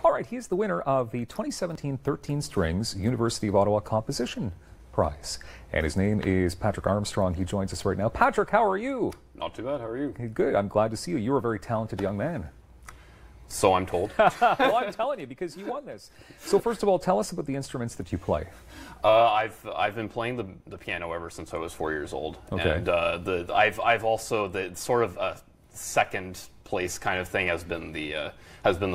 All right, he is the winner of the 2017 13 Strings University of Ottawa Composition Prize. And his name is Patrick Armstrong. He joins us right now. Patrick, how are you? Not too bad. How are you? Good. I'm glad to see you. You're a very talented young man. So I'm told. Well, I'm telling you because you won this. So first of all, tell us about the instruments that you play. I've been playing the piano ever since I was 4 years old. Okay. And I've also the sort of a second place kind of thing has been the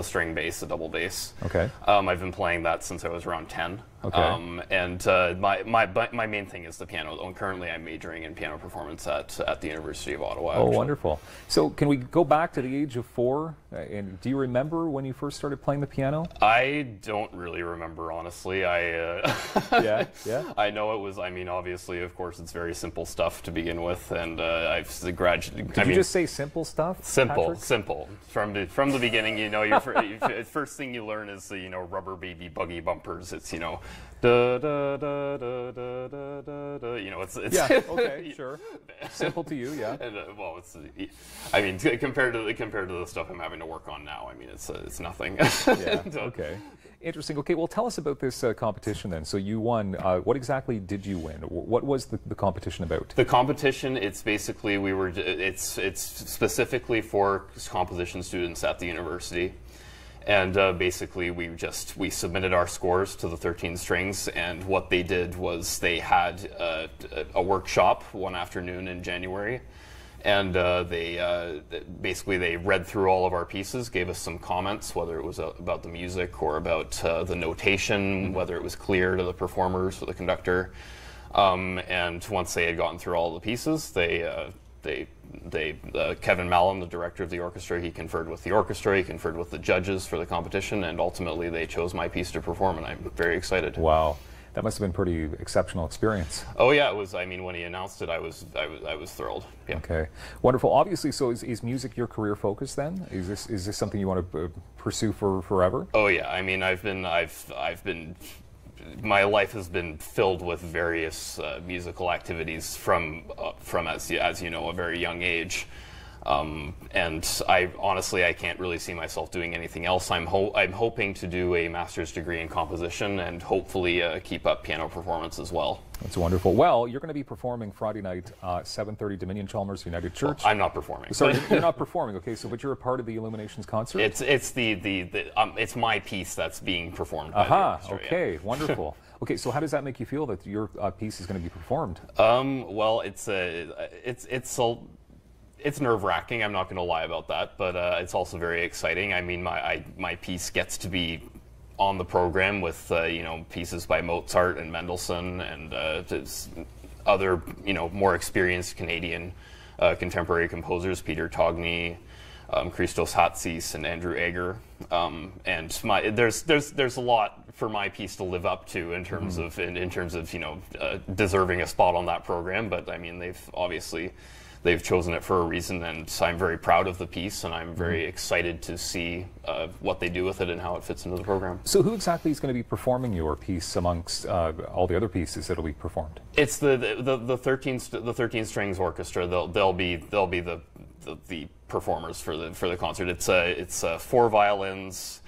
string bass, the double bass. Okay. I've been playing that since I was around 10. Okay. And my main thing is the piano. Currently, I'm majoring in piano performance at the University of Ottawa. Oh, wonderful. So can we go back to the age of 4? And do you remember when you first started playing the piano? I don't really remember, honestly. Yeah. I know it was. I mean, obviously, of course, it's very simple stuff to begin with, and I've graduated. Did you just say simple stuff? Simple, Patrick? simple. From the beginning, you know, your first thing you learn is rubber baby buggy bumpers. It's da da da da da da da da. It's yeah. Okay, sure. Simple to you, yeah. And, well, I mean, compared to the stuff I'm having to work on now, I mean, it's nothing. Yeah. Okay. Interesting. Okay. Well, tell us about this competition then. So you won. What exactly did you win? What was the competition about? The competition, it's basically it's specifically for composition students at the university. And basically, we submitted our scores to the 13 Strings, and what they did was they had a workshop one afternoon in January, and they read through all of our pieces, gave us some comments, whether it was about the music or about the notation, whether it was clear to the performers or the conductor. And once they had gotten through all the pieces, Kevin Mallon, the director of the orchestra, he conferred with the orchestra, he conferred with the judges for the competition, and ultimately they chose my piece to perform, and I'm very excited. Wow. That must have been a pretty exceptional experience. Oh yeah, it was. I mean, when he announced it, I was thrilled. Yeah. Okay, wonderful. Obviously, so is music your career focus then? Is this something you want to pursue for forever? Oh yeah. I mean, my life has been filled with various musical activities from as you know, a very young age. And I can't really see myself doing anything else. I'm hoping to do a master's degree in composition and hopefully keep up piano performance as well. That's wonderful. Well, you're going to be performing Friday night, 7:30, Dominion Chalmers United Church. Well, I'm not performing. Sorry, you're not performing. Okay, so but you're a part of the Illuminations concert. It's my piece that's being performed. Aha. Okay. Yeah. Wonderful. Okay, so how does that make you feel that your piece is going to be performed? Well, it's nerve-wracking, I'm not going to lie about that, but it's also very exciting. I mean, my piece gets to be on the program with pieces by Mozart and Mendelssohn and other more experienced Canadian contemporary composers, Peter Togny, Christos Hatsis, and Andrew Ager. And there's a lot for my piece to live up to in terms of deserving a spot on that program. But I mean, they've chosen it for a reason, and I'm very proud of the piece, and I'm very excited to see what they do with it and how it fits into the program. So who exactly is going to be performing your piece amongst all the other pieces that will be performed? It's the 13 Strings Orchestra. They'll be the performers for the concert. It's 4 violins.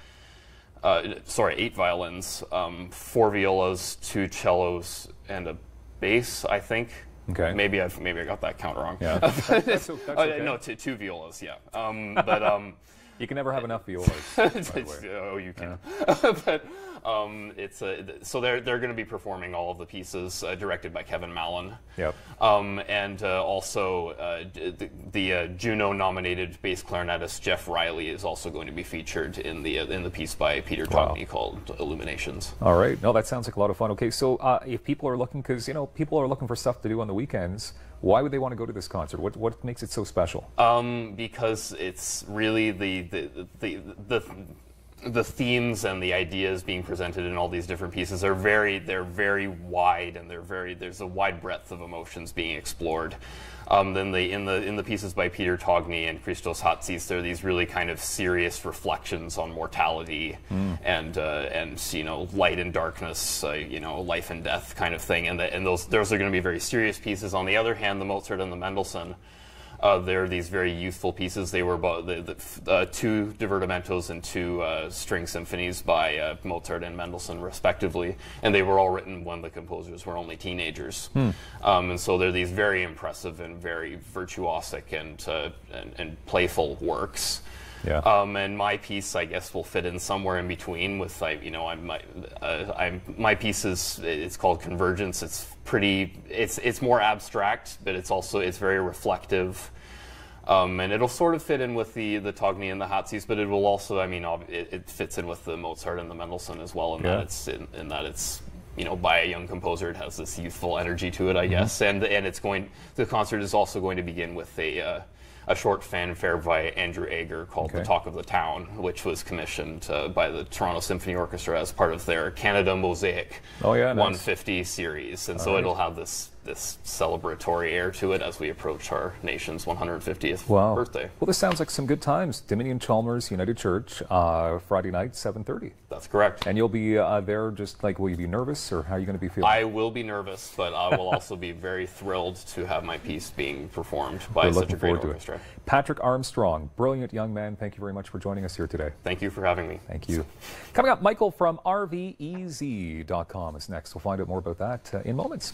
8 violins, 4 violas, 2 cellos, and a bass, I think. Okay. Maybe I got that count wrong. Yeah. That's okay. No, 2 violas. Yeah. You can never have enough violas. Oh, you can. Yeah. But so they're going to be performing all of the pieces directed by Kevin Mallon. Yep. And also the Juno-nominated bass clarinetist Jeff Riley is also going to be featured in the piece by Peter Togny called Illuminations. All right. No, that sounds like a lot of fun. Okay, so if people are looking, because people are looking for stuff to do on the weekends, why would they want to go to this concert? What makes it so special? Because it's really the themes and the ideas being presented in all these different pieces are they're very wide, and there's a wide breadth of emotions being explored. Then in the pieces by Peter Togny and Christos Hatsis, there are these really kind of serious reflections on mortality and light and darkness, life and death kind of thing, and those are going to be very serious pieces. On the other hand, the Mozart and the Mendelssohn, They're these very youthful pieces. They were about two divertimentos and two string symphonies by Mozart and Mendelssohn, respectively, and they were all written when the composers were only teenagers. And so they're these very impressive and very virtuosic and playful works. Yeah. And my piece, I guess, will fit in somewhere in between. With my piece it's called Convergence. It's more abstract, but it's very reflective, and it'll sort of fit in with the Togni and the Hazis, but it will also, it fits in with the Mozart and the Mendelssohn as well. In that it's by a young composer, it has this youthful energy to it, I guess, and the concert is also going to begin with a short fanfare by Andrew Ager called The Talk of the Town, which was commissioned by the Toronto Symphony Orchestra as part of their Canada Mosaic 150 series. And so it'll have this celebratory air to it as we approach our nation's 150th birthday. Well, this sounds like some good times. Dominion Chalmers United Church, Friday night, 7:30. That's correct. And you'll be there just like, will you be nervous, or how are you going to be feeling? I will be nervous, but I will also be very thrilled to have my piece being performed by such a great orchestra. Patrick Armstrong, brilliant young man, thank you very much for joining us here today. Thank you for having me. Thank you. Coming up, Michael from RVEZ.com is next. We'll find out more about that in moments.